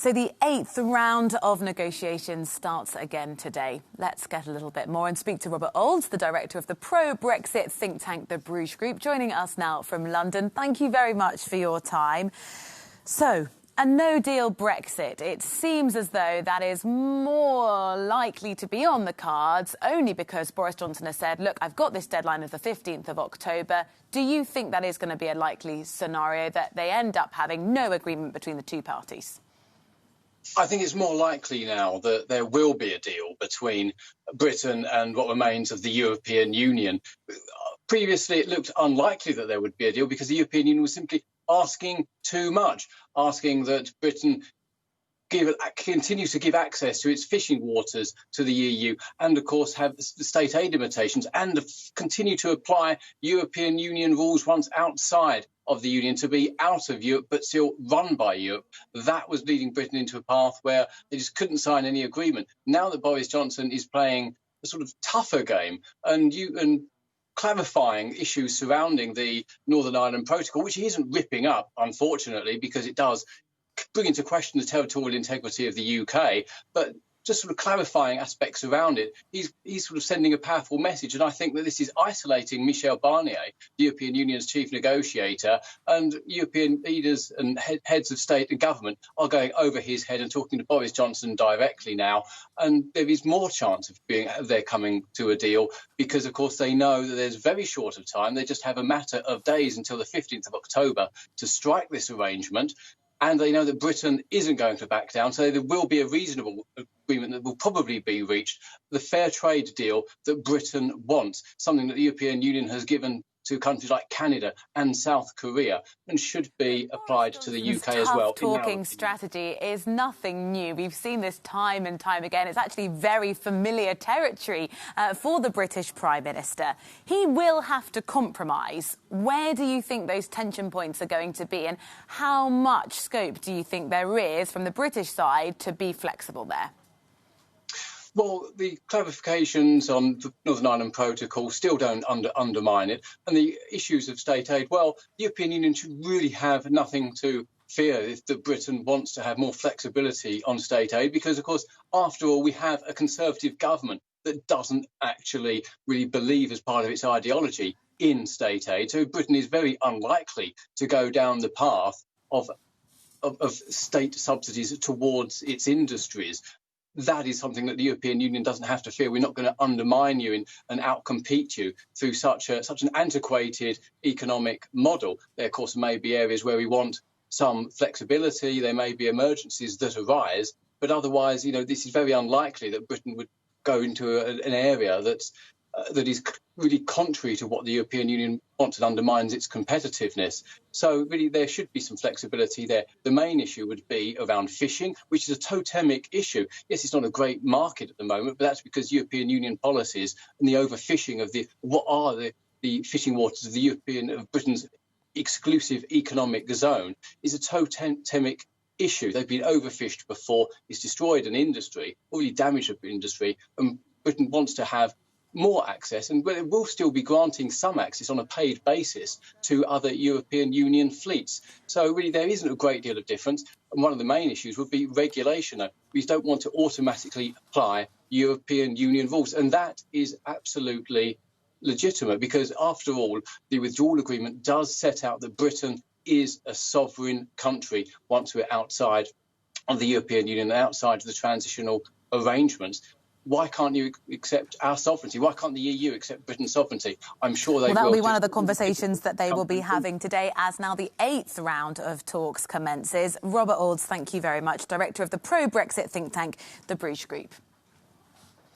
So the 8th round of negotiations starts again today. Let's get a little bit more and speak to Robert Oulds, the director of the pro-Brexit think tank, the Bruges Group, joining us now from London. Thank you very much for your time. So, a no-deal Brexit. It seems as though that is more likely to be on the cards only because Boris Johnson has said, look, I've got this deadline of the 15th of October. Do you think that is going to be a likely scenario that they end up having no agreement between the two parties? I think it's more likely now that there will be a deal between Britain and what remains of the European Union. Previously, it looked unlikely that there would be a deal because the European Union was simply asking too much, asking that Britain continue to give access to its fishing waters to the EU and, of course, have state aid limitations and continue to apply European Union rules once outside of the Union to be out of Europe but still run by Europe. That was leading Britain into a path where they just couldn't sign any agreement. Now that Boris Johnson is playing a sort of tougher game and clarifying issues surrounding the Northern Ireland Protocol, which he isn't ripping up, unfortunately, because it does bring into question the territorial integrity of the UK, but just sort of clarifying aspects around it, he's sort of sending a powerful message. And I think that this is isolating Michel Barnier, the European Union's chief negotiator, and European leaders and heads of state and government are going over his head and talking to Boris Johnson directly now. And there is more chance of they're coming to a deal because, of course, they know that there's very short of time. They just have a matter of days until the 15th of October to strike this arrangement. And they know that Britain isn't going to back down, so there will be a reasonable agreement that will probably be reached, the fair trade deal that Britain wants, something that the European Union has given to countries like Canada and South Korea and should be applied to the UK as well. Talking strategy is nothing new. We've seen this time and time again. It's actually very familiar territory for the British Prime Minister. He will have to compromise. Where do you think those tension points are going to be and how much scope do you think there is from the British side to be flexible there? Well, the clarifications on the Northern Ireland Protocol still don't undermine it. And the issues of state aid, well, the European Union should really have nothing to fear if Britain wants to have more flexibility on state aid, because, of course, after all, we have a Conservative government that doesn't actually really believe as part of its ideology in state aid. So Britain is very unlikely to go down the path of state subsidies towards its industries. That is something that the European Union doesn't have to fear. We're not going to undermine you and outcompete you through such an antiquated economic model. There, of course, may be areas where we want some flexibility. There may be emergencies that arise. But otherwise, this is very unlikely that Britain would go into an area that is really contrary to what the European Union wants and undermines its competitiveness. So really there should be some flexibility there. The main issue would be around fishing, which is a totemic issue. Yes, it's not a great market at the moment, but that's because European Union policies and the overfishing of the fishing waters of Britain's exclusive economic zone is a totemic issue. They've been overfished before. It's destroyed an industry, already damaged an industry, and Britain wants to have more access, and it will still be granting some access on a paid basis to other European Union fleets. So really there isn't a great deal of difference. And one of the main issues would be regulation. We don't want to automatically apply European Union rules. And that is absolutely legitimate because, after all, the withdrawal agreement does set out that Britain is a sovereign country once we're outside of the European Union and outside of the transitional arrangements. Why can't you accept our sovereignty? Why can't the EU accept Britain's sovereignty? I'm sure they will. That'll be one of the conversations that they will be having today as now the 8th round of talks commences. Robert Oulds, thank you very much. Director of the pro-Brexit think tank, the Bruges Group.